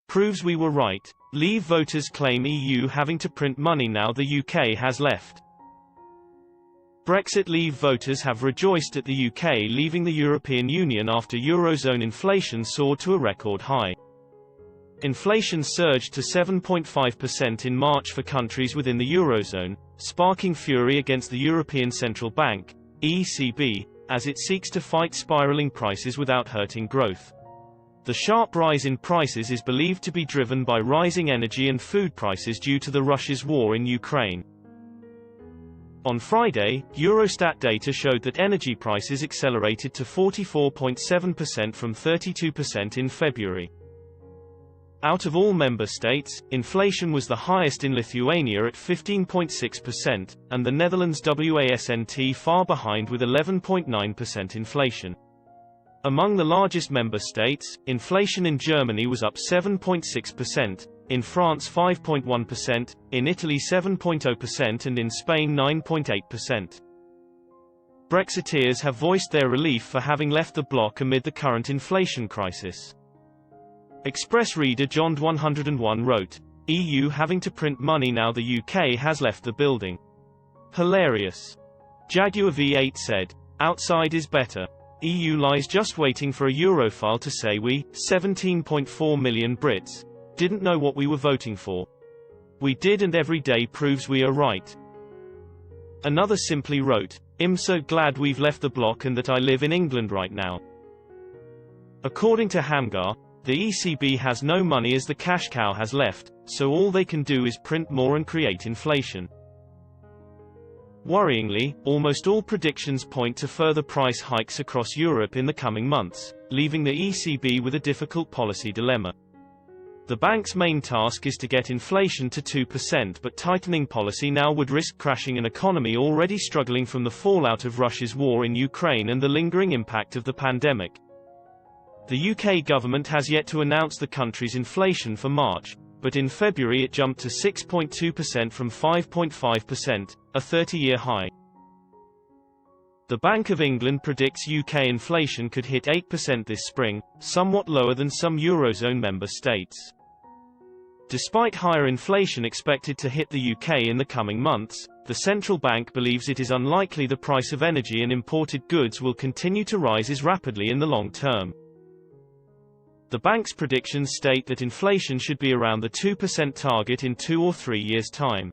proves we were right. Leave voters claim EU having to print money now the UK has left. Brexit Leave voters have rejoiced at the UK leaving the European Union after Eurozone inflation soared to a record high. Inflation surged to 7.5% in March for countries within the Eurozone, sparking fury against the European Central Bank, ECB, as it seeks to fight spiraling prices without hurting growth. The sharp rise in prices is believed to be driven by rising energy and food prices due to Russia's war in Ukraine. On Friday, Eurostat data showed that energy prices accelerated to 44.7% from 32% in February. Out of all member states, inflation was the highest in Lithuania at 15.6%, and the Netherlands wasn't far behind with 11.9% inflation. Among the largest member states, inflation in Germany was up 7.6%, in France 5.1%, in Italy 7.0% and in Spain 9.8%. Brexiteers have voiced their relief for having left the bloc amid the current inflation crisis. Express reader John101 wrote, EU having to print money now the UK has left the building. Hilarious. Jaguar V8 said, outside is better. EU lies just waiting for a Europhile to say we, 17.4 million Brits, didn't know what we were voting for. We did, and every day proves we are right. Another simply wrote, I'm so glad we've left the bloc and that I live in England right now. According to Hamgar, the ECB has no money as the cash cow has left, so all they can do is print more and create inflation. Worryingly, almost all predictions point to further price hikes across Europe in the coming months, leaving the ECB with a difficult policy dilemma. The bank's main task is to get inflation to 2%, but tightening policy now would risk crashing an economy already struggling from the fallout of Russia's war in Ukraine and the lingering impact of the pandemic. The UK government has yet to announce the country's inflation for March, but in February it jumped to 6.2% from 5.5%, a 30-year high. The Bank of England predicts UK inflation could hit 8% this spring, somewhat lower than some Eurozone member states. Despite higher inflation expected to hit the UK in the coming months, the central bank believes it is unlikely the price of energy and imported goods will continue to rise as rapidly in the long term. The bank's predictions state that inflation should be around the 2% target in 2 or 3 years' time.